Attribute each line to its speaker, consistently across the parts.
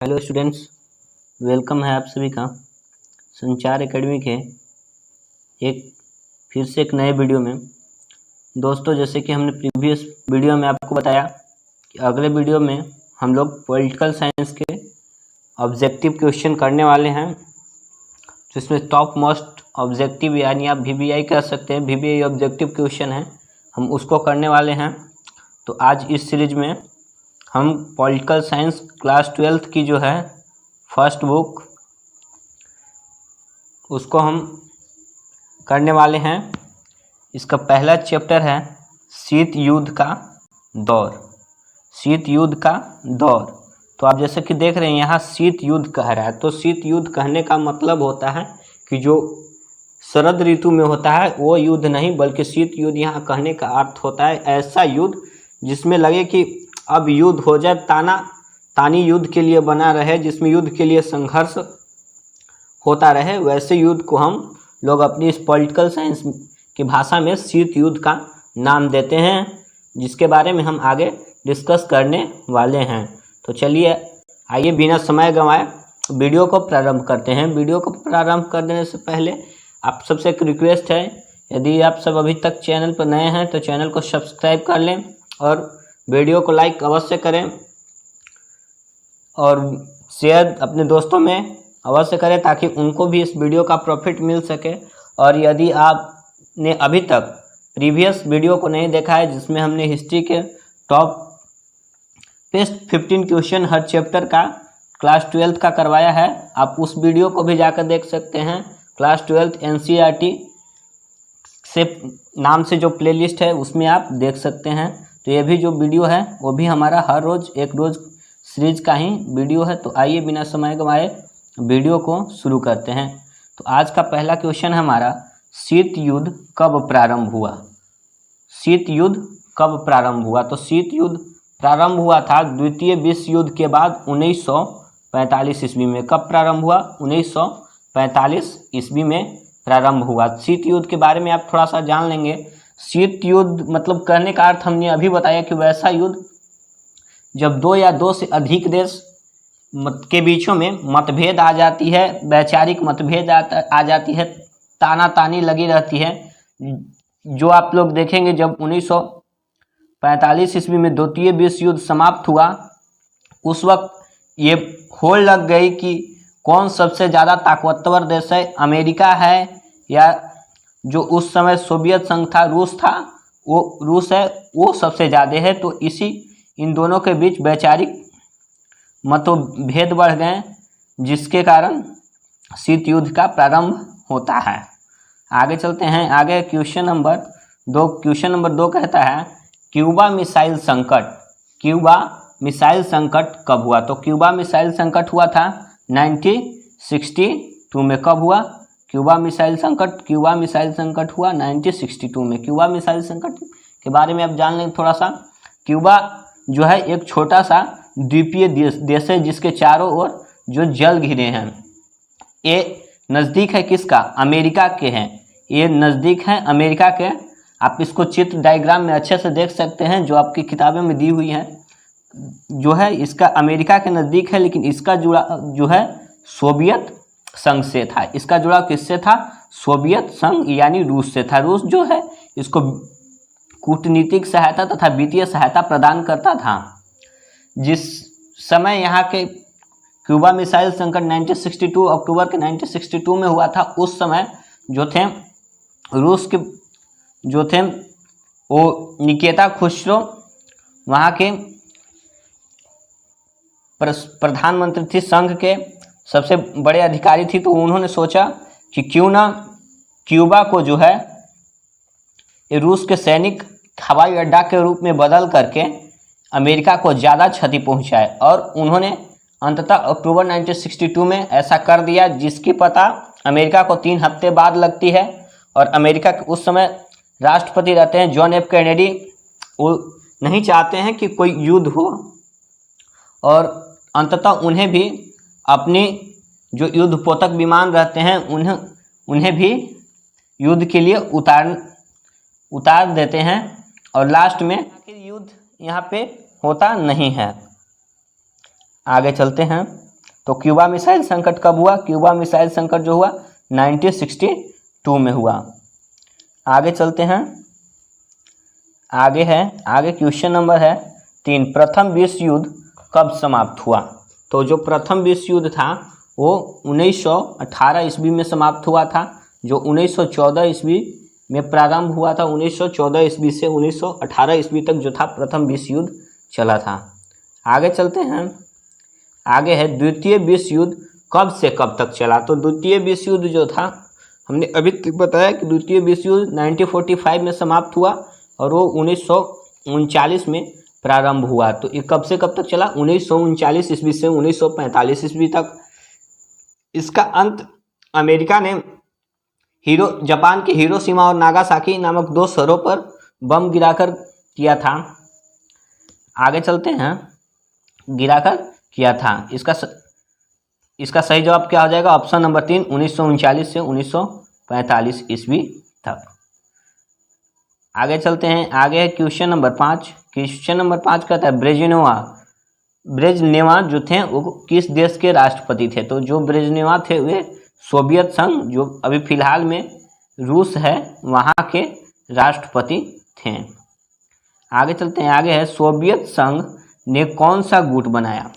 Speaker 1: Hello students, welcome है आप सभी का संचार एकेडमी के फिर से एक नए वीडियो में। दोस्तों, जैसे कि हमने प्रीवियस वीडियो में आपको बताया कि अगले वीडियो में हम लोग पॉलिटिकल साइंस के ऑब्जेक्टिव क्वेश्चन करने वाले हैं, जिसमें टॉप मोस्ट ऑब्जेक्टिव यानी आप VBI कह सकते हैं, VBI ऑब्जेक्टिव क्वेश्चन है, हम उसको करने वाले हैं। तो आज इस सीरीज में हम पॉलिटिकल साइंस क्लास 12th की जो है फर्स्ट बुक उसको हम करने वाले हैं। इसका पहला चैप्टर है शीत युद्ध का दौर। शीत युद्ध का दौर, तो आप जैसे कि देख रहे हैं यहाँ शीत युद्ध कह रहा है। तो शीत युद्ध कहने का मतलब होता है कि जो शरद ऋतु में होता है वो युद्ध नहीं, बल्कि शीत युद्ध यहाँ कहने का अर्थ होता है ऐसा युद्ध जिसमें लगे कि अब युद्ध हो जाए, ताना तानी युद्ध के लिए बना रहे, जिसमें युद्ध के लिए संघर्ष होता रहे, वैसे युद्ध को हम लोग अपनी इस पॉलिटिकल साइंस की भाषा में शीत युद्ध का नाम देते हैं, जिसके बारे में हम आगे डिस्कस करने वाले हैं। तो चलिए आइए बिना समय गंवाए वीडियो को प्रारंभ करते हैं। वीडियो को प्रारंभ कर देने से पहले आप सबसे एक रिक्वेस्ट है, यदि आप सब अभी तक चैनल पर नए हैं तो चैनल को सब्सक्राइब कर लें और वीडियो को लाइक अवश्य करें और शेयर अपने दोस्तों में अवश्य करें ताकि उनको भी इस वीडियो का प्रॉफिट मिल सके। और यदि आपने अभी तक प्रीवियस वीडियो को नहीं देखा है, जिसमें हमने हिस्ट्री के टॉप बेस्ट 15 क्वेश्चन हर चैप्टर का क्लास 12th का करवाया है, आप उस वीडियो को भी जाकर देख सकते हैं। क्लास 12th NCERT से नाम से जो प्लेलिस्ट है उसमें आप देख सकते हैं। तो ये भी जो वीडियो है वो भी हमारा हर रोज़ एक रोज़ सीरीज का ही वीडियो है। तो आइए बिना समय गंवाए वीडियो को शुरू करते हैं। तो आज का पहला क्वेश्चन है हमारा, शीत युद्ध कब प्रारंभ हुआ? शीत युद्ध कब प्रारंभ हुआ? तो शीत युद्ध प्रारंभ हुआ था द्वितीय विश्व युद्ध के बाद 1945 ईस्वी में। कब प्रारंभ हुआ? 1945 ईस्वी में प्रारंभ हुआ। शीत युद्ध के बारे में आप थोड़ा सा जान लेंगे। शीत युद्ध मतलब कहने का अर्थ हमने अभी बताया कि वैसा युद्ध जब दो या दो से अधिक देश के बीचों में मतभेद आ जाती है, वैचारिक मतभेद आ जाती है, तानातानी लगी रहती है। जो आप लोग देखेंगे जब 1945 ईस्वी में द्वितीय विश्व युद्ध समाप्त हुआ, उस वक्त ये होड़ लग गई कि कौन सबसे ज़्यादा ताकतवर देश है, अमेरिका है या जो उस समय सोवियत संघ था, रूस था, वो रूस है, वो सबसे ज़्यादा है। तो इन दोनों के बीच वैचारिक मतभेद बढ़ गए, जिसके कारण शीत युद्ध का प्रारंभ होता है। आगे चलते हैं। आगे क्वेश्चन नंबर 2 कहता है क्यूबा मिसाइल संकट। क्यूबा मिसाइल संकट कब हुआ? तो क्यूबा मिसाइल संकट हुआ था 1962 में। कब हुआ? क्यूबा मिसाइल संकट हुआ 1962 में। क्यूबा मिसाइल संकट के बारे में आप जान लें थोड़ा सा। क्यूबा जो है एक छोटा सा द्वीपीय देश है, जिसके चारों ओर जो जल घिरे हैं। ये नज़दीक है किसका? अमेरिका के हैं। ये नज़दीक है अमेरिका के। आप इसको चित्र डायग्राम में अच्छे से देख सकते हैं जो आपकी किताबों में दी हुई है। जो है इसका अमेरिका के नज़दीक है, लेकिन इसका जुड़ा जो है सोवियत संघ से था। इसका जुड़ाव किससे था? सोवियत संघ यानी रूस से था। रूस जो है इसको कूटनीतिक सहायता तथा वित्तीय सहायता प्रदान करता था। जिस समय यहाँ के क्यूबा मिसाइल संकट 1962 अक्टूबर के 1962 में हुआ था, उस समय जो थे रूस के जो थे वो निकिता खुश्रोव वहाँ के प्रधानमंत्री थी, संघ के सबसे बड़े अधिकारी थी। तो उन्होंने सोचा कि क्यों ना क्यूबा को जो है रूस के सैनिक हवाई अड्डा के रूप में बदल करके अमेरिका को ज़्यादा क्षति पहुंचाए। और उन्होंने अंततः अक्टूबर 1962 में ऐसा कर दिया, जिसकी पता अमेरिका को 3 हफ्ते बाद लगती है। और अमेरिका के उस समय राष्ट्रपति रहते हैं जॉन एफ कैनेडी। वो नहीं चाहते हैं कि कोई युद्ध हो, और अंततः उन्हें भी अपनी जो युद्धपोतक विमान रहते हैं उन्हें भी युद्ध के लिए उतार देते हैं। और लास्ट में युद्ध यहाँ पे होता नहीं है। आगे चलते हैं। तो क्यूबा मिसाइल संकट कब हुआ? क्यूबा मिसाइल संकट जो हुआ 1962 में हुआ। आगे चलते हैं, आगे क्वेश्चन नंबर है 3, प्रथम विश्व युद्ध कब समाप्त हुआ? तो जो प्रथम विश्व युद्ध था वो 1918 ईस्वी में समाप्त हुआ था, जो 1914 ईस्वी में प्रारंभ हुआ था। 1914 ईस्वी से 1918 ईस्वी तक जो था प्रथम विश्व युद्ध चला था। आगे चलते हैं, आगे है द्वितीय विश्व युद्ध कब से कब तक चला? तो द्वितीय विश्व युद्ध जो था हमने अभी तक बताया कि द्वितीय विश्व युद्ध 1945 में समाप्त हुआ और वो 1939 में प्रारंभ हुआ। तो ये कब से कब तक चला? 1939 ईस्वी से 1945 ईस्वी तक। इसका अंत अमेरिका ने जापान के हिरोशिमा और नागासाकी नामक 2 शहरों पर बम गिराकर किया था। आगे चलते हैं, गिराकर किया था। इसका सही जवाब क्या हो जाएगा? ऑप्शन नंबर 3, 1939 से 1945 ईस्वी तक। आगे चलते हैं, आगे है क्वेश्चन नंबर 5। क्वेश्चन नंबर 5 कहता है ब्रेजनेवा जो थे वो किस देश के राष्ट्रपति थे? तो जो ब्रेजनेवा थे वे सोवियत संघ, जो अभी फिलहाल में रूस है, वहाँ के राष्ट्रपति थे। आगे चलते हैं, आगे है सोवियत संघ ने कौन सा गुट बनाया?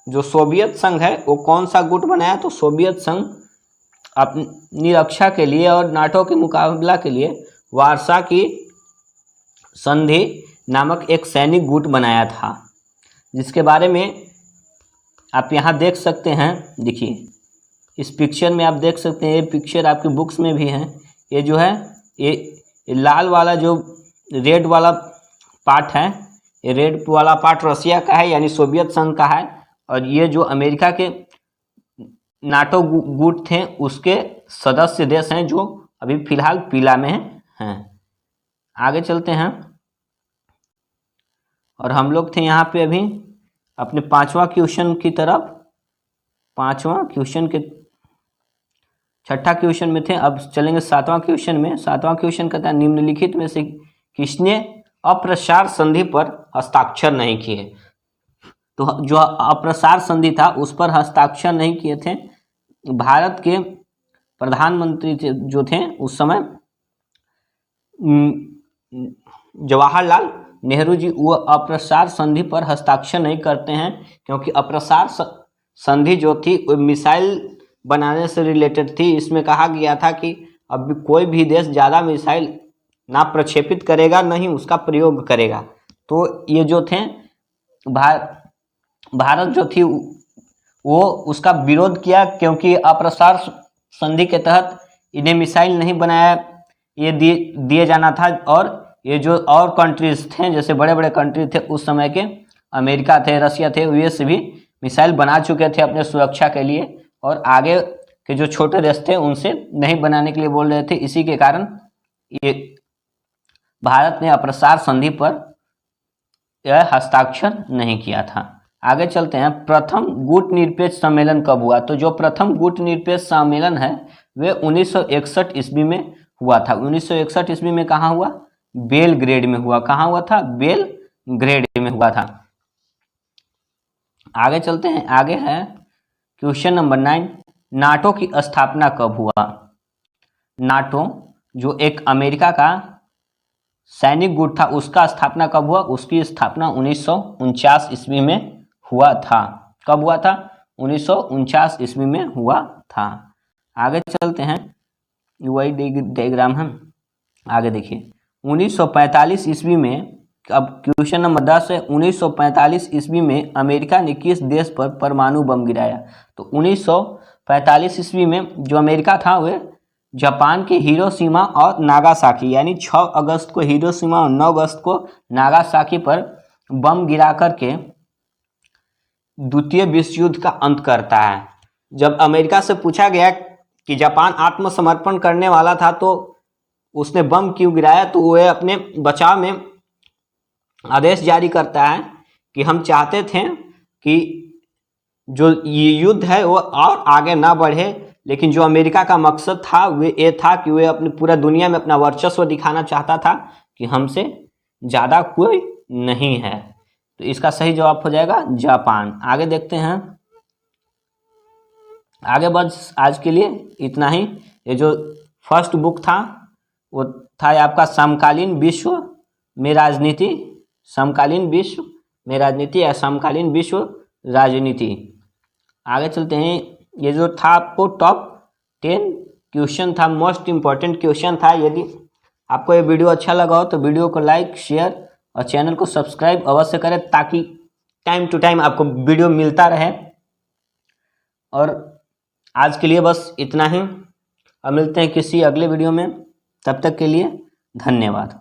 Speaker 1: जो सोवियत संघ है वो कौन सा गुट बनाया? तो सोवियत संघ अपनी रक्षा के लिए और नाटो के मुकाबला के लिए वार्सा की संधि नामक एक सैनिक गुट बनाया था, जिसके बारे में आप यहाँ देख सकते हैं। देखिए इस पिक्चर में आप देख सकते हैं, ये पिक्चर आपकी बुक्स में भी है। ये जो है ये लाल वाला जो रेड वाला पार्ट है, ये रेड वाला पार्ट रसिया का है यानी सोवियत संघ का है, और ये जो अमेरिका के नाटो गुट थे उसके सदस्य देश हैं जो अभी फिलहाल पीला में हैं। आगे चलते हैं, और हम लोग थे यहाँ पे अभी अपने 5वां क्वेश्चन की तरफ। 5वां क्वेश्चन के 6ठा क्वेश्चन में थे, अब चलेंगे 7वां क्वेश्चन में। 7वां क्वेश्चन कहता है निम्नलिखित में से किसने अप्रसार संधि पर हस्ताक्षर नहीं किए? तो जो अप्रसार संधि था उस पर हस्ताक्षर नहीं किए थे भारत के प्रधानमंत्री जो थे उस समय जवाहरलाल नेहरू जी। वो अप्रसार संधि पर हस्ताक्षर नहीं करते हैं क्योंकि अप्रसार संधि जो थी वो मिसाइल बनाने से रिलेटेड थी। इसमें कहा गया था कि अब कोई भी देश ज़्यादा मिसाइल ना प्रक्षेपित करेगा, ना ही उसका प्रयोग करेगा। तो ये जो थे भारत जो थी वो उसका विरोध किया, क्योंकि अप्रसार संधि के तहत इन्हें मिसाइल नहीं बनाया ये दिए जाना था। और ये जो और कंट्रीज थे, जैसे बड़े बड़े कंट्री थे उस समय के, अमेरिका थे, रसिया थे, यूएस भी मिसाइल बना चुके थे अपने सुरक्षा के लिए, और आगे के जो छोटे देश थे उनसे नहीं बनाने के लिए बोल रहे थे। इसी के कारण ये भारत ने अप्रसार संधि पर यह हस्ताक्षर नहीं किया था। आगे चलते हैं, प्रथम गुट निरपेक्ष सम्मेलन कब हुआ? तो जो प्रथम गुट निरपेक्ष सम्मेलन है वे 1961 ईस्वी में हुआ था। 1961 ईस्वी में कहाँ हुआ? बेलग्रेड में हुआ। कहाँ हुआ था? बेलग्रेड में हुआ था। आगे चलते हैं, आगे है क्वेश्चन नंबर 9, नाटो की स्थापना कब हुआ? नाटो जो एक अमेरिका का सैनिक गुट था उसका स्थापना कब हुआ? उसकी स्थापना 1949 ईस्वी में हुआ था। कब हुआ था? 1949 ईस्वी में हुआ था। आगे चलते हैं, वही डायग्राम है, आगे देखिए 1945 ईस्वी में, अब क्वेश्चन नंबर 10 है, 1945 ईस्वी में अमेरिका ने किस देश पर परमाणु बम गिराया? तो 1945 ईस्वी में जो अमेरिका था वह जापान के हिरोशिमा और नागासाकी, यानी 6 अगस्त को हिरोशिमा और 9 अगस्त को नागासाकी पर बम गिरा करके द्वितीय विश्व युद्ध का अंत करता है। जब अमेरिका से पूछा गया कि जापान आत्मसमर्पण करने वाला था तो उसने बम क्यों गिराया, तो वह अपने बचाव में आदेश जारी करता है कि हम चाहते थे कि जो ये युद्ध है वो और आगे ना बढ़े, लेकिन जो अमेरिका का मकसद था वो ये था कि वह अपनी पूरा दुनिया में अपना वर्चस्व दिखाना चाहता था कि हमसे ज़्यादा कोई नहीं है। तो इसका सही जवाब हो जाएगा जापान। आगे देखते हैं, आगे बस आज के लिए इतना ही। ये जो फर्स्ट बुक था वो था आपका समकालीन विश्व में राजनीति, समकालीन विश्व में राजनीति या समकालीन विश्व राजनीति। आगे चलते हैं। ये जो था आपको टॉप 10 क्वेश्चन था, मोस्ट इम्पॉर्टेंट क्वेश्चन था। यदि आपको ये वीडियो अच्छा लगा हो तो वीडियो को लाइक, शेयर और चैनल को सब्सक्राइब अवश्य करें ताकि टाइम टू टाइम आपको वीडियो मिलता रहे। और आज के लिए बस इतना ही, अब मिलते हैं किसी अगले वीडियो में। तब तक के लिए धन्यवाद।